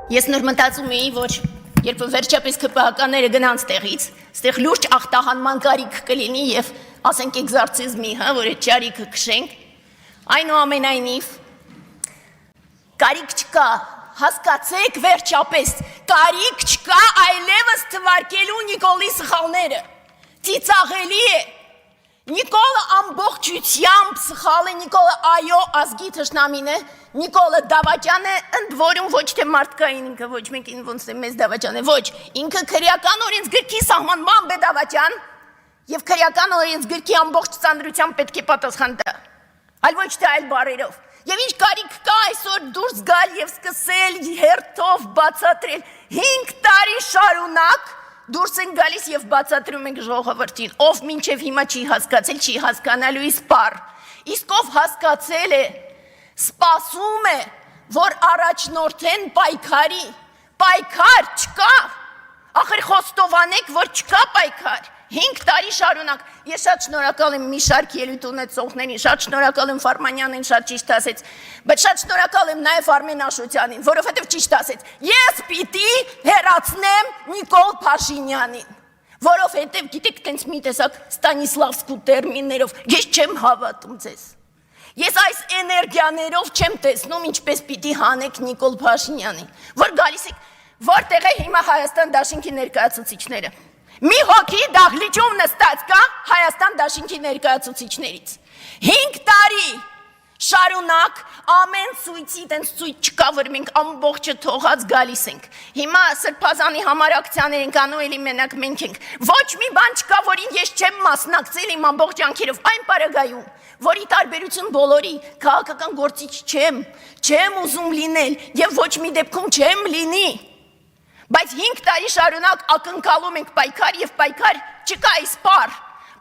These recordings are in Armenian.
Ես նոր մտածում էի, որ երբ վերջապես ԿՊՀ-ականները գնան ստեղից, ստեղ լուրջ ախտահանման կարիք կլինի եւ ասենք էկզորցիզմի, որ այդ ճարիքը քշենք, այնուամենայնիվ կարիք չկա, հասկացեք վերջապես, կարիք չկա այլևս թվարկելու Նիկոլի սխալները, ծիծաղելի է, Նիկոլը ամբողջությամբ սխալ է, Նիկոլը այո ազգի թշնամին է, Նիկոլը դավաճան է, ընդ որում ոչ թե մարդկային ինքը, ոչ մեկին ոնց է մեզ դավաճան է, ոչ, ինքը քրեական օրենսգրքի սահմանմամբ է դավաճան եւ քրեական օրենսգրքի ամբողջ ծանրությամբ պետք է պատասխան տա, այլ ոչ թե այլ բառերով։ Եվ ինչ կարիք կա այսօր դուրս գալ եւ սկսել հերթով բացատրել 5 տարի շարունակ դուրս են գալիս եւ բացատրում ենք ժողովրդին, ով մինչեւ հիմա չի հասկացել, չի հասկանալու իսպար, իսկ ով հասկացել է, սպասում է, որ առաջնորդեն պայքարի, պայքար չկա, ախր խոստովանեք, որ չկա պայքար, 5 տարի շարունակ, ես շատ շնորհակալ եմ մի շարք ելույթ ունեցողներին, շատ շնորհակալ եմ Ֆարմանյանին, շատ ճիշտ ասեց, բայց շատ շնորհակալ եմ նաև Արմեն Աշոտյանին, որովհետև ճիշտ ասեց, ես պիտի հեռացնեմ Նիկոլ Փաշինյանին, որովհետև գիտեք տենց մի տեսակ Ստանիսլավսկու տերմիններով, ես չեմ հավատում ձեզ, ես այս էներգիաներով չեմ տեսնում, ինչպես պիտի հանեք Նիկոլ Փաշինյանին, որ գալիս եք, որտեղ է հիմա Հայաստան դաշինքի ներկայացուցիչները Մի հոգի դահլիճում նստած կա Հայաստան դաշինքի ներկայացուցիչներից 5 տարի շարունակ ամեն ցույցի տենց ցույց չկա որ մենք ամբողջը թողած գալիս ենք Հիմա Սրբազանի համար ակցիաներ ենք անում էլի մենակ մենք ենք Ոչ մի բան չկա որին ես չեմ մասնակցել իմ ամբողջ ջանքերով այն պարագայում որի տարբերություն բոլորի քաղաքական գործիչ չեմ ուզում լինել եւ ոչ մի դեպքում չեմ լինի Բայց 5 տարի շարունակ ակնկալում ենք պայքար եւ պայքար չկա իսպար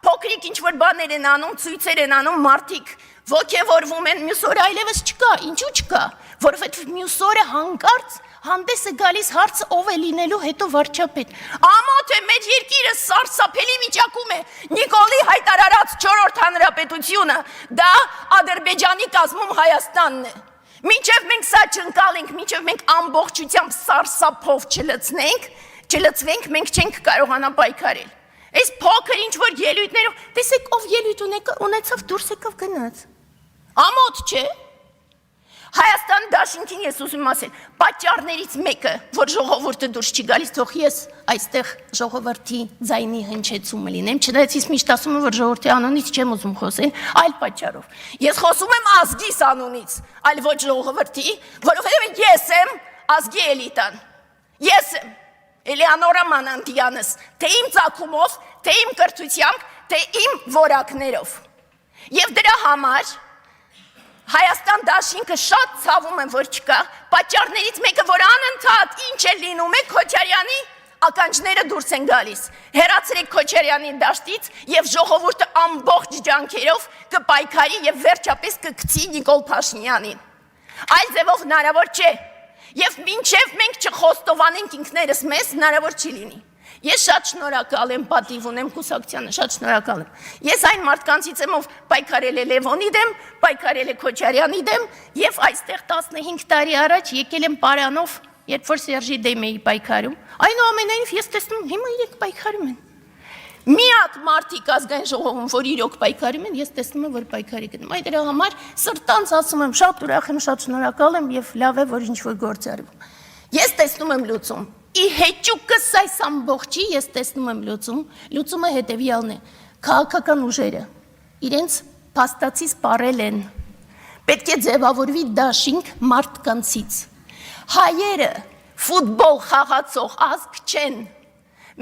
Փոքրիկ ինչ-որ բաներ են անում, ցույցեր են անում մարդիկ ոգևորվում են մյուս օրը այլևս չկա, ինչու չկա Որովհետեւ մյուս օրը հանկարծ հանդես է գալիս հարցը ով է լինելու հետո վարչապետ Ամոթ է մեր երկիրը սարսափելի վիճակում է Նիկոլի հայտարարած 4-րդ հանրապետությունը դա Ադրբեջանի կազմում Հայաստանն է Մինչև մենք սա չընկալենք, մինչև մենք ամբողջությամբ սարսափով չլծվենք, մենք չենք կարողանա պայքարել։ Այս փոքր ինչ-որ ելույթներով, տեսեք ով ելույթ ունեցավ դուրս եկավ գնաց։ Ամոթ չէ։ Հայաստան դաշինքին ես ուզում ասել, պատճառներից մեկը, որ ժողովուրդը դուրս չի գալիս, թող ես այստեղ ժողովրդի ձայնի հնչեցումը լինեմ, չնայած ես միշտ ասում եմ, որ ժողովրդի անունից չեմ ուզում խոսել, այլ պատճառով։ Ես խոսում եմ ազգիս անունից, այլ ոչ ժողովրդի, որովհետև ես եմ ազգի էլիտան։ Ես եմ Էլեոնորա Մանանդյանս, թե իմ ծագումով, թե իմ կրթությամբ, թե իմ որակներով։ Եվ դրա համար Հայաստան դաշինքը շատ ցավում եմ, որ չկա, պատճառներից մեկը, որ անընդհատ ինչ է լինում է Քոչարյանի ականջները դուրս են գալիս, հեռացրեք Քոչարյանի դաշտից և ժողովուրդը ամբողջ ջանքերով կպայքարի և վերջապես կգցի Նիկոլ Փաշինյանին, այլ ձևով հնարավոր չէ, և մինչև մենք չխոստովանենք ինքներս մեզ, հնարավոր չի լինի Ես շատ շնորհակալ եմ, պատիվ ունեմ Կուսակցությանը, շատ շնորհակալ եմ։ Ես այն մարդկանցից եմ, ով պայքարել է Լևոնի դեմ, պայքարել է Քոչարյանի դեմ, եւ այստեղ 15 տարի առաջ եկել եմ Պարանով, երբ որ Սերժի դեմ էի պայքարում։ Այնուամենայնիվ ես տեսնում հիմա իրենք պայքարում են։ Միակ մարդիկ ազգային ժողովում, որ իրոք պայքարում են, ես տեսնում եմ, որ պայքարի գնում։ Այդ դրա համար սրտանց ասում եմ, շատ ուրախ եմ, շատ շնորհակալ եմ եւ լավ է, որ ինչ-որ գործ արվում։ Ես տեսնում եմ լուծում։ Ի հեճուկս այս ամբողջի ես տեսնում եմ լուծումը հետևյալն է, քաղաքական ուժերը, իրենց փաստացի սպառել են, պետք է ձևավորվի դաշինք մարդկանցից, հայերը ֆուտբոլ խաղացող ազգ չեն,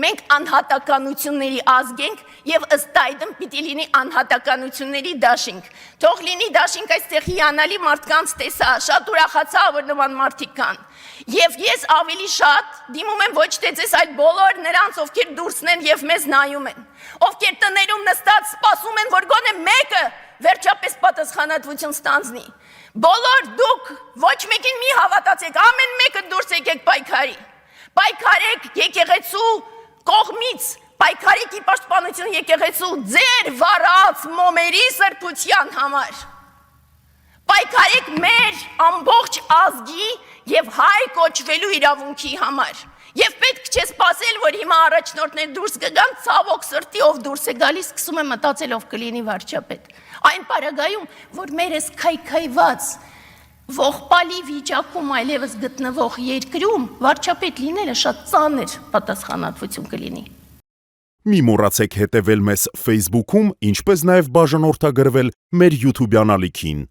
մենք անհատականությունների ազգ ենք և ըստ այդմ պիտի լինի անհատականությունների դաշինք, թող լինի դաշինք այստեղ հիանալի մարդկանց տեսա, շատ ուրախացա, որ նման մարդիկ կան Եվ ես ավելի շատ դիմում եմ ոչ թե ձեզ, այլ բոլոր նրանց, ովքեր դուրսն են և մեզ նայում են, ովքեր տներում նստած սպասում են, որ գոնե մեկը վերջապես պատասխանատվություն ստանձնի։ Բոլոր դուք ոչ մեկին մի հավատացեք, ամեն մեկը դուրս եկեք պայքարի։ Պայքարեք եկեղեցու կողմից, պայքարեք ի պաշտպանություն եկեղեցու ձեր վառած մոմերի սրբության համար։ Պայքարեք մեր ամբողջ ազգի եւ հայ կոչվելու իրավունքի համար։ Եվ պետք չէ սպասել, որ հիմա առաջնորդներ դուրս կգան, ցավոք սրտի ով դուրս է գալիս, սկսում է մտածել ով կլինի վարչապետ։ Այն պարագայում, որ մեր էս քայքայված ողբալի վիճակում այլևս գտնվող երկրում վարչապետ լինելը շատ ծանր պատասխանատվություն կլինի։ Մի մոռացեք հետևել մեզ Facebook-ում, ինչպես նաև բաժանորդագրվել մեր YouTube-յան ալիքին։